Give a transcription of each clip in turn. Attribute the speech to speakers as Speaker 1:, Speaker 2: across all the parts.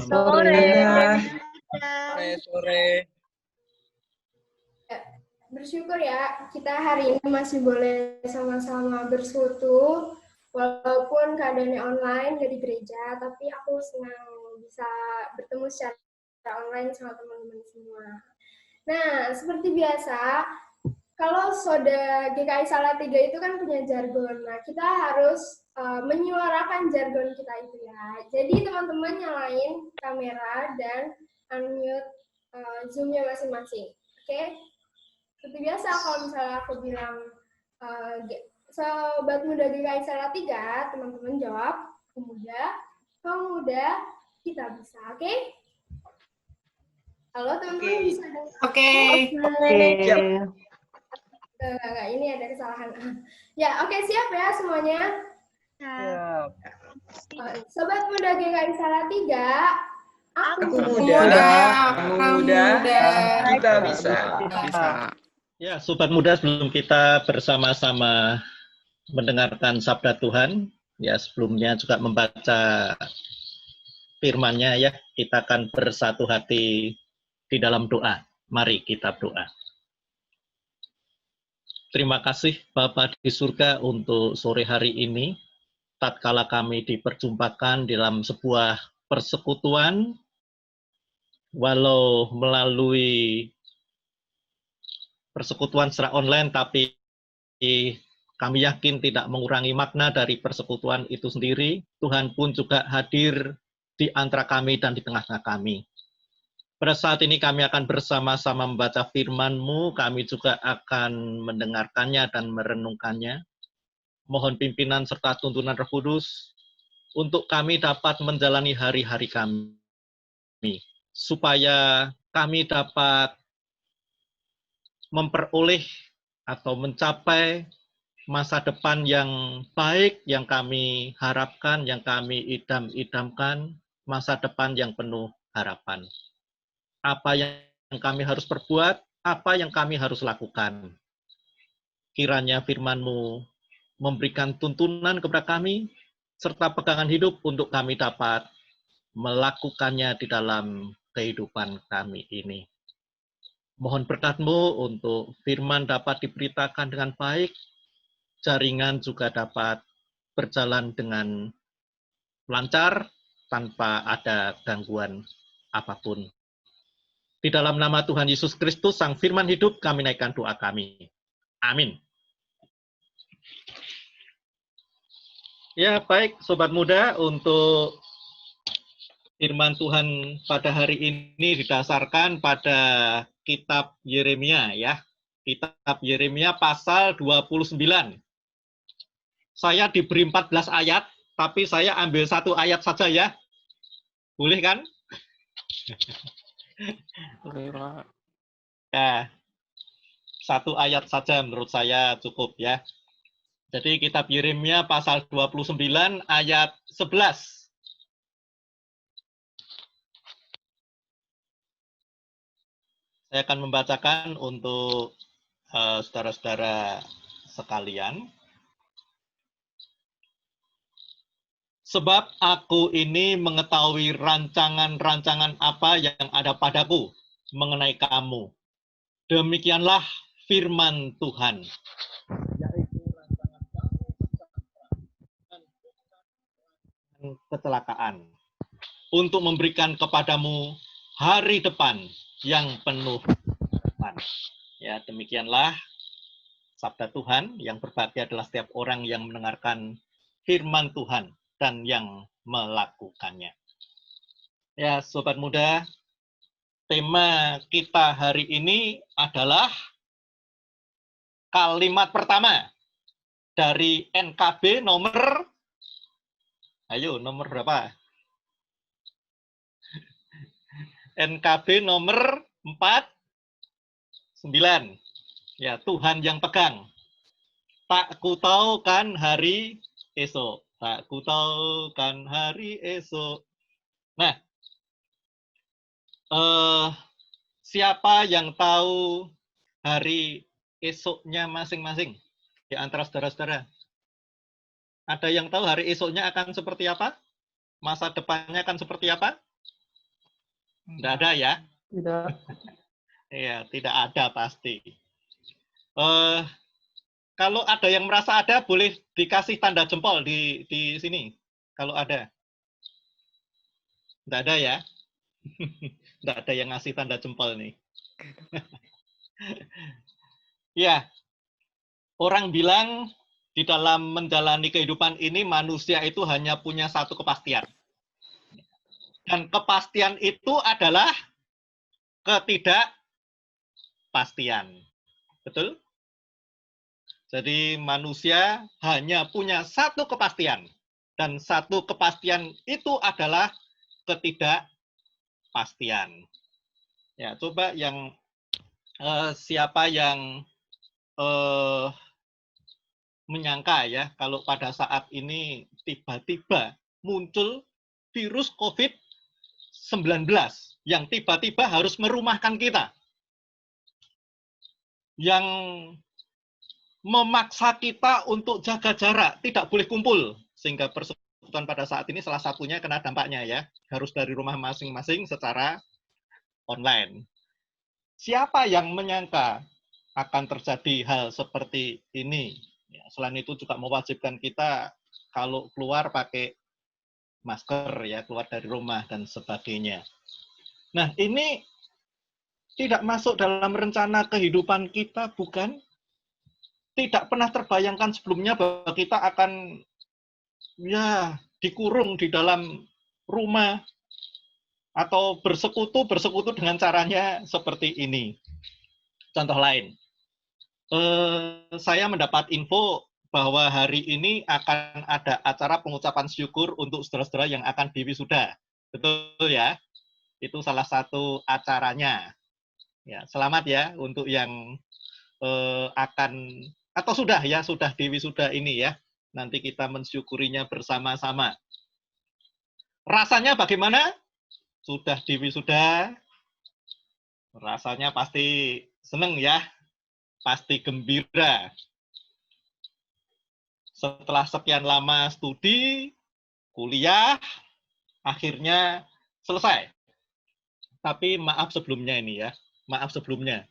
Speaker 1: Sore.
Speaker 2: Sore.
Speaker 3: Bersyukur ya, kita hari ini masih boleh sama-sama bersekutu, walaupun keadaannya online dari gereja, tapi aku senang bisa bertemu secara online sama teman-teman semua. Nah, seperti biasa, kalau Soda GKI Salatiga itu kan punya jargon. Nah, kita harus menyuarakan jargon kita itu ya. Jadi teman-teman nyalain kamera dan unmute Zoom-nya masing-masing. Oke? Seperti biasa kalau misalnya aku bilang Sobat Muda GKI Salatiga, teman-teman jawab, pemuda, kita bisa. Oke? Halo teman-teman, bisa dengar?
Speaker 1: Oke.
Speaker 3: Enggak, ini ada kesalahan. Ya, oke, siap ya semuanya?
Speaker 2: Siap.
Speaker 3: Sobat Muda GKI Salatiga,
Speaker 2: Aku muda, kita bisa.
Speaker 4: Ya, Sobat Muda, sebelum kita bersama-sama mendengarkan sabda Tuhan, ya sebelumnya juga membaca firman-Nya ya, kita akan bersatu hati di dalam doa. Mari kita berdoa. Terima kasih Bapa di surga untuk sore hari ini, tatkala kami diperjumpakan dalam sebuah persekutuan, walau melalui persekutuan secara online, tapi kami yakin tidak mengurangi makna dari persekutuan itu sendiri. Tuhan pun juga hadir di antara kami dan di tengah-tengah kami. Pada saat ini kami akan bersama-sama membaca firman-Mu, kami juga akan mendengarkannya dan merenungkannya. Mohon pimpinan serta tuntunan Roh Kudus untuk kami dapat menjalani hari-hari kami, supaya kami dapat memperoleh atau mencapai masa depan yang baik yang kami harapkan, yang kami idam-idamkan, masa depan yang penuh harapan. Apa yang kami harus perbuat, apa yang kami harus lakukan. Kiranya firman-Mu memberikan tuntunan kepada kami, serta pegangan hidup untuk kami dapat melakukannya di dalam kehidupan kami ini. Mohon berkat-Mu untuk firman dapat diberitakan dengan baik, jaringan juga dapat berjalan dengan lancar tanpa ada gangguan apapun. Di dalam nama Tuhan Yesus Kristus, Sang Firman Hidup, kami naikkan doa kami. Amin. Ya, baik Sobat Muda, untuk firman Tuhan pada hari ini didasarkan pada kitab Yeremia ya. Kitab Yeremia pasal 29. Saya diberi 14 ayat, tapi saya ambil satu ayat saja ya. Boleh kan?
Speaker 5: Boleh, Pak.
Speaker 4: Ya, satu ayat saja menurut saya cukup ya. Jadi kitab Yeremia pasal 29 ayat 11. Saya akan membacakan untuk saudara-saudara sekalian. Sebab aku ini mengetahui rancangan-rancangan apa yang ada padaku mengenai kamu. Demikianlah firman Tuhan. Yaitu rancangan kamu dan bukan kecelakaan. Untuk memberikan kepadamu hari depan yang penuh harapan. Ya, demikianlah sabda Tuhan. Yang berbahagia adalah setiap orang yang mendengarkan firman Tuhan dan yang melakukannya. Ya, Sobat Muda, tema kita hari ini adalah kalimat pertama dari NKB nomor, nomor berapa? NKB nomor 49. Ya, Tuhan yang pegang. Tak ku tahu kan hari esok. Tak ku tahu kan hari esok. Nah, siapa yang tahu hari esoknya masing-masing di antara saudara-saudara? Ada yang tahu hari esoknya akan seperti apa? Masa depannya akan seperti apa? Tidak ada ya?
Speaker 2: Tidak.
Speaker 4: Iya, tidak ada pasti. Kalau ada yang merasa ada, boleh dikasih tanda jempol di sini. Kalau ada. Tidak ada ya? Tidak ada yang ngasih tanda jempol nih. Ya, orang bilang di dalam menjalani kehidupan ini manusia itu hanya punya satu kepastian. Dan kepastian itu adalah ketidakpastian. Betul? Jadi manusia hanya punya satu kepastian. Dan satu kepastian itu adalah ketidakpastian. Ya, coba yang siapa yang menyangka ya kalau pada saat ini tiba-tiba muncul virus COVID-19 yang tiba-tiba harus merumahkan kita. Yang memaksa kita untuk jaga jarak, tidak boleh kumpul. Sehingga persekutuan pada saat ini salah satunya kena dampaknya ya. Harus dari rumah masing-masing secara online. Siapa yang menyangka akan terjadi hal seperti ini? Ya, selain itu juga mewajibkan kita kalau keluar pakai masker ya, keluar dari rumah dan sebagainya. Nah, ini tidak masuk dalam rencana kehidupan kita, bukan? Tidak pernah terbayangkan sebelumnya bahwa kita akan ya dikurung di dalam rumah atau bersekutu dengan caranya seperti ini. Contoh lain, saya mendapat info bahwa hari ini akan ada acara pengucapan syukur untuk saudara-saudara yang akan diwisuda. Betul ya? Itu salah satu acaranya. Ya, selamat ya untuk yang akan atau sudah diwisuda ini ya. Nanti kita mensyukurinya bersama-sama. Rasanya bagaimana? Sudah diwisuda, rasanya pasti seneng ya, pasti gembira. Setelah sekian lama studi, kuliah, akhirnya selesai. Tapi maaf sebelumnya ini ya, maaf sebelumnya.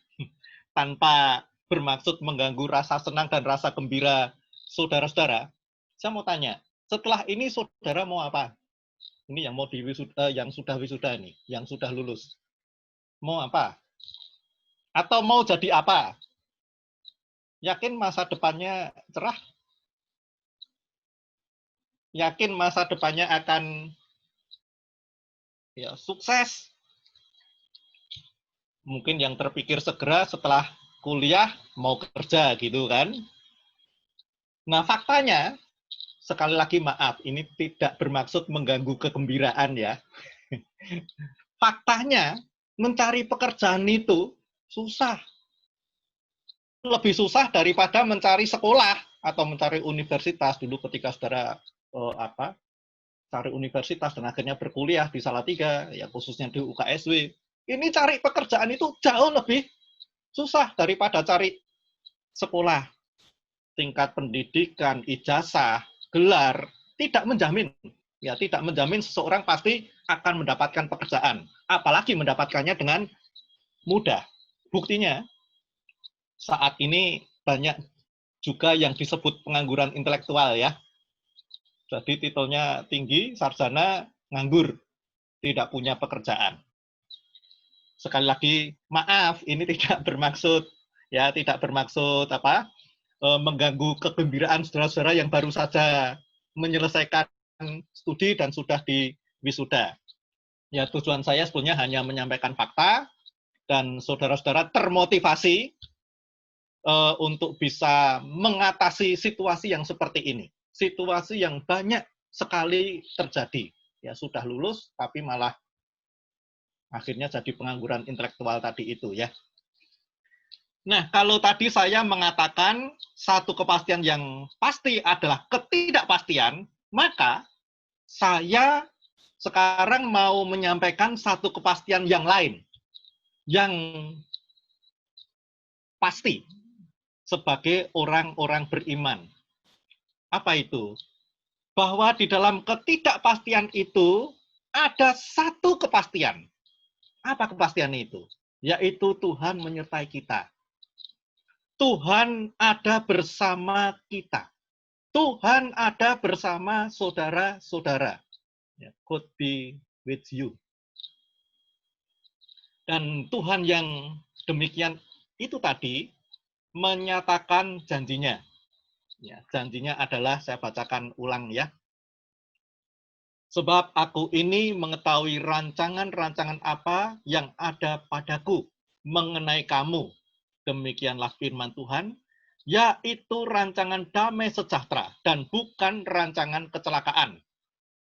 Speaker 4: Tanpa bermaksud mengganggu rasa senang dan rasa gembira saudara-saudara, saya mau tanya, setelah ini saudara mau apa? Ini yang mau diwisuda, yang sudah wisuda nih, yang sudah lulus. Mau apa? Atau mau jadi apa? Yakin masa depannya cerah? Yakin masa depannya akan ya sukses? Mungkin yang terpikir segera setelah kuliah mau kerja gitu kan? Nah, faktanya sekali lagi maaf, ini tidak bermaksud mengganggu kegembiraan ya. Faktanya mencari pekerjaan itu susah. Lebih susah daripada mencari sekolah atau mencari universitas dulu ketika saudara cari universitas dan akhirnya berkuliah di Salatiga, ya khususnya di UKSW. Ini cari pekerjaan itu jauh lebih susah daripada cari sekolah. Tingkat pendidikan, ijazah, gelar tidak menjamin. Ya, tidak menjamin seseorang pasti akan mendapatkan pekerjaan, apalagi mendapatkannya dengan mudah. Buktinya saat ini banyak juga yang disebut pengangguran intelektual ya. Jadi titelnya tinggi, sarjana, nganggur, tidak punya pekerjaan. Sekali lagi, maaf, ini tidak bermaksud mengganggu kegembiraan saudara-saudara yang baru saja menyelesaikan studi dan sudah di wisuda. Ya, tujuan saya sebetulnya hanya menyampaikan fakta dan saudara-saudara termotivasi untuk bisa mengatasi situasi yang seperti ini. Situasi yang banyak sekali terjadi. Ya, sudah lulus tapi malah akhirnya jadi pengangguran intelektual tadi itu ya. Nah, kalau tadi saya mengatakan satu kepastian yang pasti adalah ketidakpastian, maka saya sekarang mau menyampaikan satu kepastian yang lain, yang pasti sebagai orang-orang beriman. Apa itu? Bahwa di dalam ketidakpastian itu ada satu kepastian. Apa kepastian itu? Yaitu Tuhan menyertai kita. Tuhan ada bersama kita. Tuhan ada bersama saudara-saudara. Could be with you. Dan Tuhan yang demikian itu tadi menyatakan janjinya. Ya, janjinya adalah, saya bacakan ulang ya. Sebab aku ini mengetahui rancangan-rancangan apa yang ada padaku mengenai kamu. Demikianlah firman Tuhan, yaitu rancangan damai sejahtera dan bukan rancangan kecelakaan,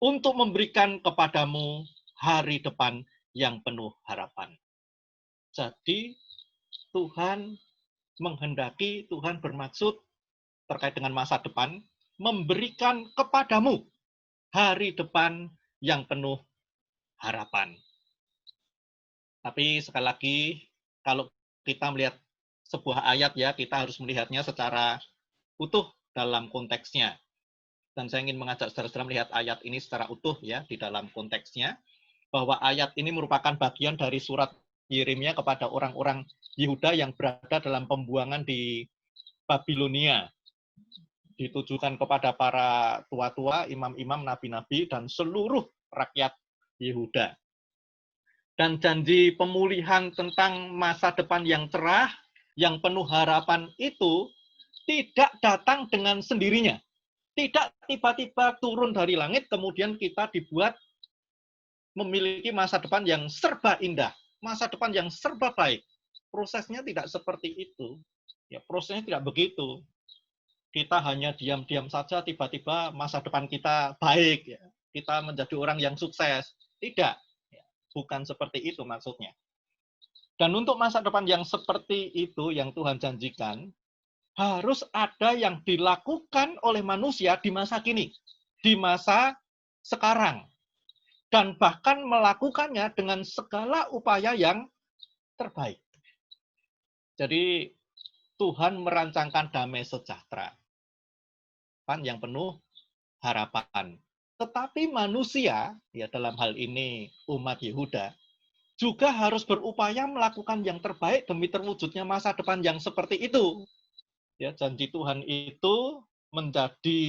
Speaker 4: untuk memberikan kepadamu hari depan yang penuh harapan. Jadi Tuhan menghendaki, Tuhan bermaksud terkait dengan masa depan, memberikan kepadamu hari depan yang penuh harapan. Tapi sekali lagi, kalau kita melihat sebuah ayat ya, kita harus melihatnya secara utuh dalam konteksnya. Dan saya ingin mengajak saudara-saudara melihat ayat ini secara utuh ya, di dalam konteksnya, bahwa ayat ini merupakan bagian dari surat Yeremia kepada orang-orang Yehuda yang berada dalam pembuangan di Babilonia. Ditujukan kepada para tua-tua, imam-imam, nabi-nabi, dan seluruh rakyat Yehuda. Dan janji pemulihan tentang masa depan yang cerah, yang penuh harapan itu tidak datang dengan sendirinya. Tidak tiba-tiba turun dari langit, kemudian kita dibuat memiliki masa depan yang serba indah, masa depan yang serba baik. Prosesnya tidak seperti itu. Ya, prosesnya tidak begitu. Kita hanya diam-diam saja, tiba-tiba masa depan kita baik, ya. Kita menjadi orang yang sukses. Tidak, ya. Bukan seperti itu maksudnya. Dan untuk masa depan yang seperti itu, yang Tuhan janjikan, harus ada yang dilakukan oleh manusia di masa kini, di masa sekarang. Dan bahkan melakukannya dengan segala upaya yang terbaik. Jadi, Tuhan merancangkan damai sejahtera yang penuh harapan. Tetapi manusia, ya dalam hal ini umat Yehuda, juga harus berupaya melakukan yang terbaik demi terwujudnya masa depan yang seperti itu. Ya, janji Tuhan itu menjadi,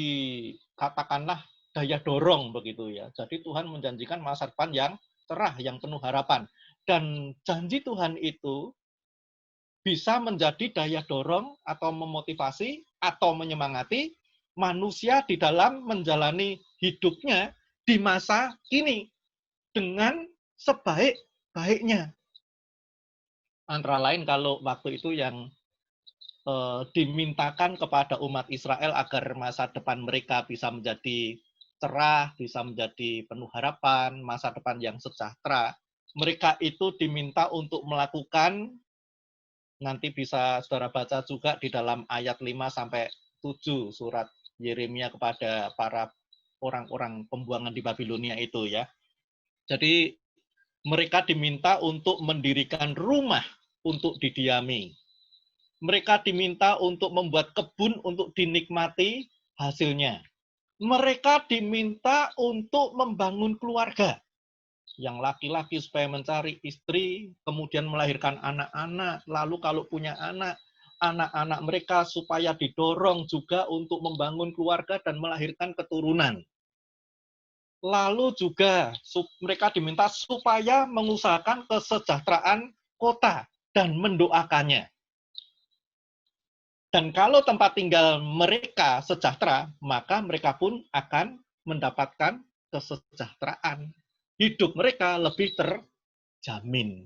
Speaker 4: katakanlah, daya dorong begitu ya. Jadi Tuhan menjanjikan masa depan yang cerah, yang penuh harapan. Dan janji Tuhan itu bisa menjadi daya dorong atau memotivasi atau menyemangati manusia di dalam menjalani hidupnya di masa kini dengan sebaik-baiknya. Antara lain kalau waktu itu yang dimintakan kepada umat Israel agar masa depan mereka bisa menjadi cerah, bisa menjadi penuh harapan, masa depan yang sejahtera, mereka itu diminta untuk melakukan, nanti bisa saudara baca juga di dalam ayat 5-7 surat Yeremia kepada para orang-orang pembuangan di Babilonia itu ya. Jadi mereka diminta untuk mendirikan rumah untuk didiami. Mereka diminta untuk membuat kebun untuk dinikmati hasilnya. Mereka diminta untuk membangun keluarga. Yang laki-laki supaya mencari istri, kemudian melahirkan anak-anak, lalu kalau punya anak, anak-anak mereka supaya didorong juga untuk membangun keluarga dan melahirkan keturunan. Lalu juga mereka diminta supaya mengusahakan kesejahteraan kota dan mendoakannya. Dan kalau tempat tinggal mereka sejahtera, maka mereka pun akan mendapatkan kesejahteraan. Hidup mereka lebih terjamin.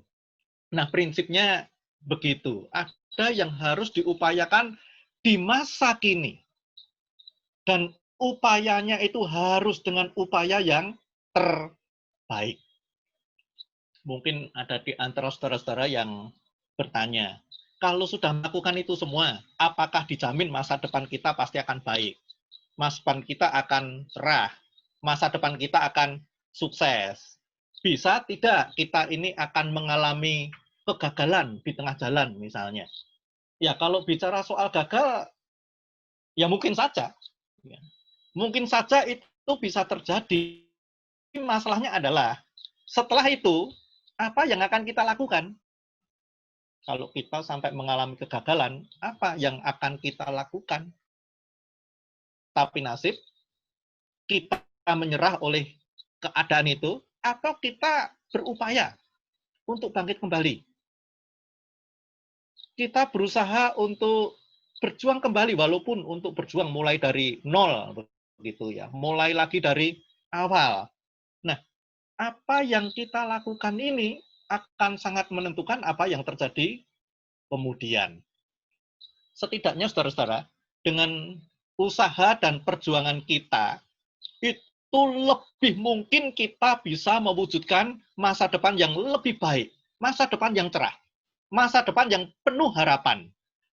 Speaker 4: Nah, prinsipnya begitu. Ada yang harus diupayakan di masa kini. Dan upayanya itu harus dengan upaya yang terbaik. Mungkin ada di antara saudara-saudara yang bertanya, kalau sudah melakukan itu semua, apakah dijamin masa depan kita pasti akan baik? Masa depan kita akan cerah? Masa depan kita akan sukses? Bisa tidak kita ini akan mengalami kegagalan di tengah jalan misalnya? Ya kalau bicara soal gagal, ya mungkin saja. Mungkin saja itu bisa terjadi. Masalahnya adalah setelah itu, Apa yang akan kita lakukan? Kalau kita sampai mengalami kegagalan, apa yang akan kita lakukan? Tapi nasib, kita menyerah oleh keadaan itu, atau kita berupaya untuk bangkit kembali. Kita berusaha untuk berjuang kembali, walaupun untuk berjuang mulai dari nol, begitu ya, mulai lagi dari awal. Nah, apa yang kita lakukan ini akan sangat menentukan apa yang terjadi kemudian. Setidaknya, saudara-saudara, dengan usaha dan perjuangan kita, itu lebih mungkin kita bisa mewujudkan masa depan yang lebih baik, masa depan yang cerah, masa depan yang penuh harapan.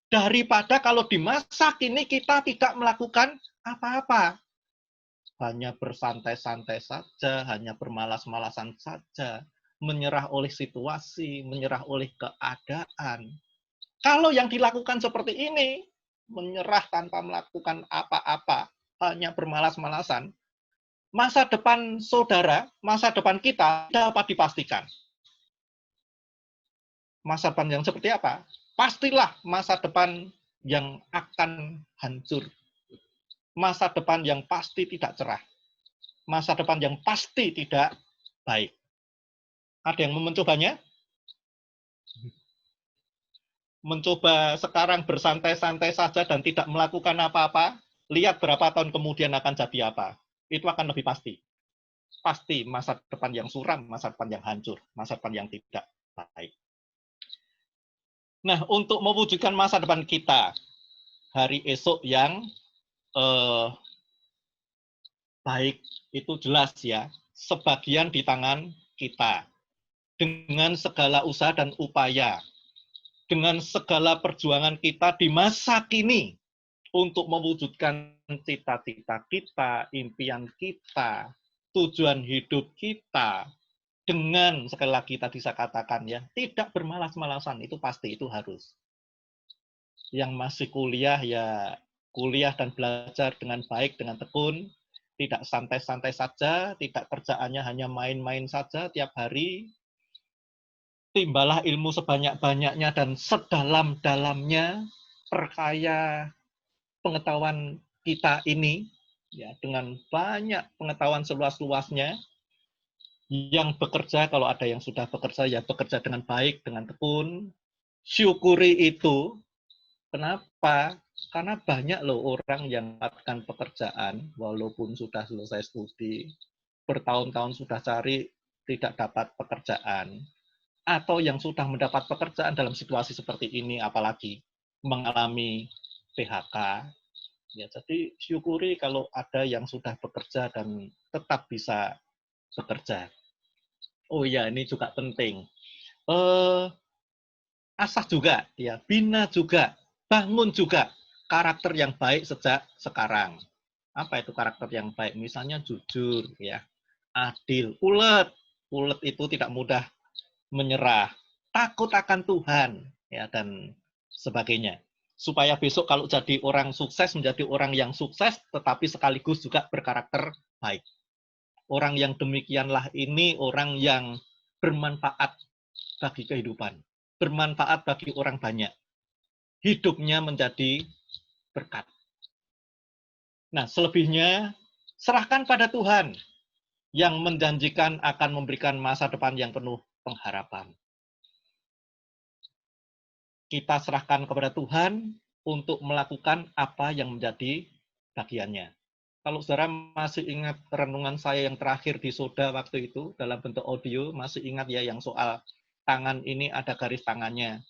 Speaker 4: Daripada kalau di masa kini kita tidak melakukan apa-apa. Hanya bersantai-santai saja, hanya bermalas-malasan saja, menyerah oleh situasi, menyerah oleh keadaan. Kalau yang dilakukan seperti ini, menyerah tanpa melakukan apa-apa, hanya bermalas-malasan, masa depan saudara, masa depan kita dapat dipastikan. Masa depan yang seperti apa? Pastilah masa depan yang akan hancur. Masa depan yang pasti tidak cerah. Masa depan yang pasti tidak baik. Ada yang mau mencobanya? Mencoba sekarang bersantai-santai saja dan tidak melakukan apa-apa, lihat berapa tahun kemudian akan jadi apa. Itu akan lebih pasti. Pasti masa depan yang suram, masa depan yang hancur, masa depan yang tidak baik. Nah, untuk mewujudkan masa depan kita, hari esok yang baik, itu jelas ya, sebagian di tangan kita. Dengan segala usaha dan upaya, dengan segala perjuangan kita di masa kini, untuk mewujudkan cita-cita kita, impian kita, tujuan hidup kita, dengan sekali lagi tadi saya katakan ya, tidak bermalas-malasan, itu pasti, itu harus. Yang masih kuliah ya kuliah dan belajar dengan baik, dengan tekun, tidak santai-santai saja, tidak kerjaannya hanya main-main saja tiap hari. Timbalah ilmu sebanyak-banyaknya dan sedalam-dalamnya, perkaya pengetahuan kita ini, ya, dengan banyak pengetahuan seluas-luasnya. Yang bekerja, kalau ada yang sudah bekerja, ya bekerja dengan baik, dengan tekun. Syukuri itu. Kenapa? Karena banyak loh orang yang mendapatkan pekerjaan, walaupun sudah selesai studi, bertahun-tahun sudah cari, tidak dapat pekerjaan. Atau yang sudah mendapat pekerjaan dalam situasi seperti ini, apalagi mengalami PHK. Ya, jadi syukuri kalau ada yang sudah bekerja dan tetap bisa bekerja. Oh ya, ini juga penting. Asah juga, ya, bina juga, bangun juga karakter yang baik sejak sekarang. Apa itu karakter yang baik? Misalnya jujur, ya, adil, ulet. Ulet itu tidak mudah menyerah, takut akan Tuhan, ya, dan sebagainya. Supaya besok kalau jadi orang sukses, menjadi orang yang sukses, tetapi sekaligus juga berkarakter baik. Orang yang demikianlah ini orang yang bermanfaat bagi kehidupan, bermanfaat bagi orang banyak. Hidupnya menjadi berkat. Nah, selebihnya serahkan pada Tuhan yang menjanjikan akan memberikan masa depan yang penuh pengharapan. Kita serahkan kepada Tuhan untuk melakukan apa yang menjadi bagiannya. Kalau saudara masih ingat renungan saya yang terakhir di Soda waktu itu, dalam bentuk audio, masih ingat ya yang soal tangan ini ada garis tangannya.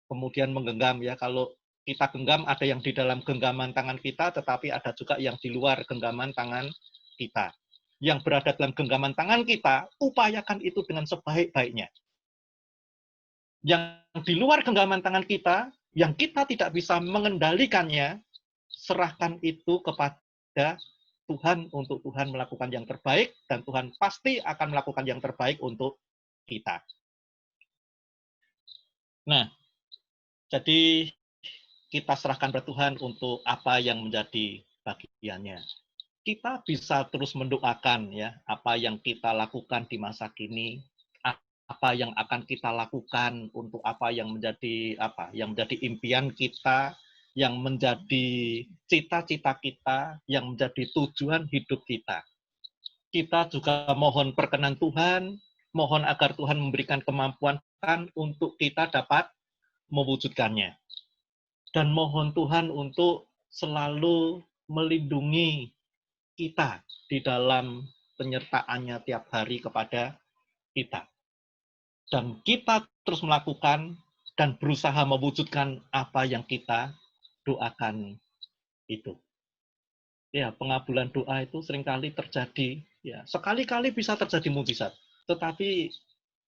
Speaker 4: Kemudian menggenggam ya, kalau kita genggam ada yang di dalam genggaman tangan kita, tetapi ada juga yang di luar genggaman tangan kita. Yang berada dalam genggaman tangan kita, upayakan itu dengan sebaik-baiknya. Yang di luar genggaman tangan kita, yang kita tidak bisa mengendalikannya, serahkan itu kepada Tuhan untuk Tuhan melakukan yang terbaik, dan Tuhan pasti akan melakukan yang terbaik untuk kita. Nah, jadi kita serahkan pada Tuhan untuk apa yang menjadi bagiannya. Kita bisa terus mendoakan ya apa yang kita lakukan di masa kini, apa yang akan kita lakukan, untuk apa yang menjadi impian kita, yang menjadi cita-cita kita, yang menjadi tujuan hidup kita. Kita juga mohon perkenan Tuhan, mohon agar Tuhan memberikan kemampuan untuk kita dapat mewujudkannya. Dan mohon Tuhan untuk selalu melindungi kita di dalam penyertaannya tiap hari kepada kita. Dan kita terus melakukan dan berusaha mewujudkan apa yang kita doakan itu. Ya, pengabulan doa itu seringkali terjadi, ya, sekali-kali bisa terjadi mukjizat. Tetapi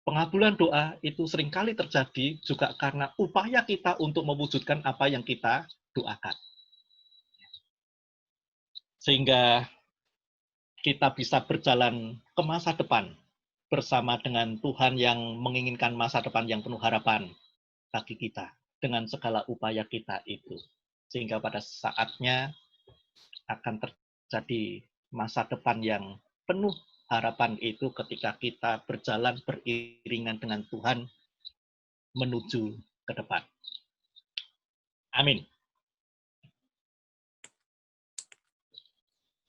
Speaker 4: pengabulan doa itu seringkali terjadi juga karena upaya kita untuk mewujudkan apa yang kita doakan. Sehingga kita bisa berjalan ke masa depan bersama dengan Tuhan yang menginginkan masa depan yang penuh harapan bagi kita dengan segala upaya kita itu. Sehingga pada saatnya akan terjadi masa depan yang penuh harapan itu ketika kita berjalan beriringan dengan Tuhan menuju ke depan. Amin.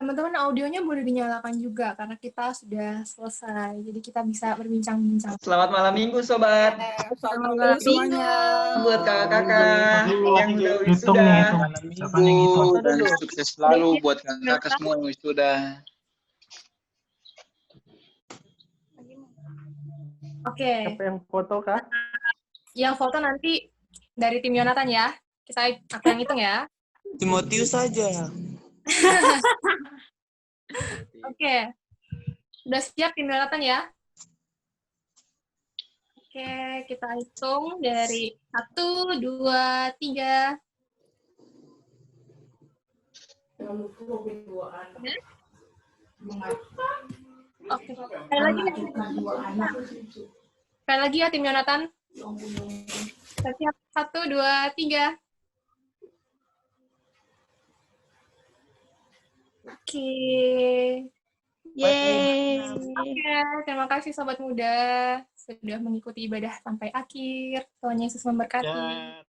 Speaker 1: Teman-teman, audionya boleh dinyalakan juga karena kita sudah selesai. Jadi kita bisa berbincang-bincang.
Speaker 2: Selamat malam minggu, Sobat.
Speaker 1: Selamat malam semuanya.
Speaker 2: Buat kakak-kakak yang udah
Speaker 5: Hitung
Speaker 2: wisuda.
Speaker 5: nih, siapa yang hitung?
Speaker 6: Dan sukses selalu buat kakak semua yang wisuda.
Speaker 1: Oke.
Speaker 5: Siapa yang foto, Kak?
Speaker 1: Yang foto nanti dari tim Yonatan ya. Aku yang hitung ya.
Speaker 6: Timotius saja.
Speaker 1: Oke. Udah siap tim Yonatan ya? Oke, kita hitung dari 1, 2, 3. Oke. Sekali lagi ya tim Yonatan. Kita siap. 1, 2, 3. Oke.
Speaker 7: Yeay.
Speaker 1: Oke, terima kasih Sobat Muda sudah mengikuti ibadah sampai akhir. Tuhan Yesus memberkati.
Speaker 4: Ya.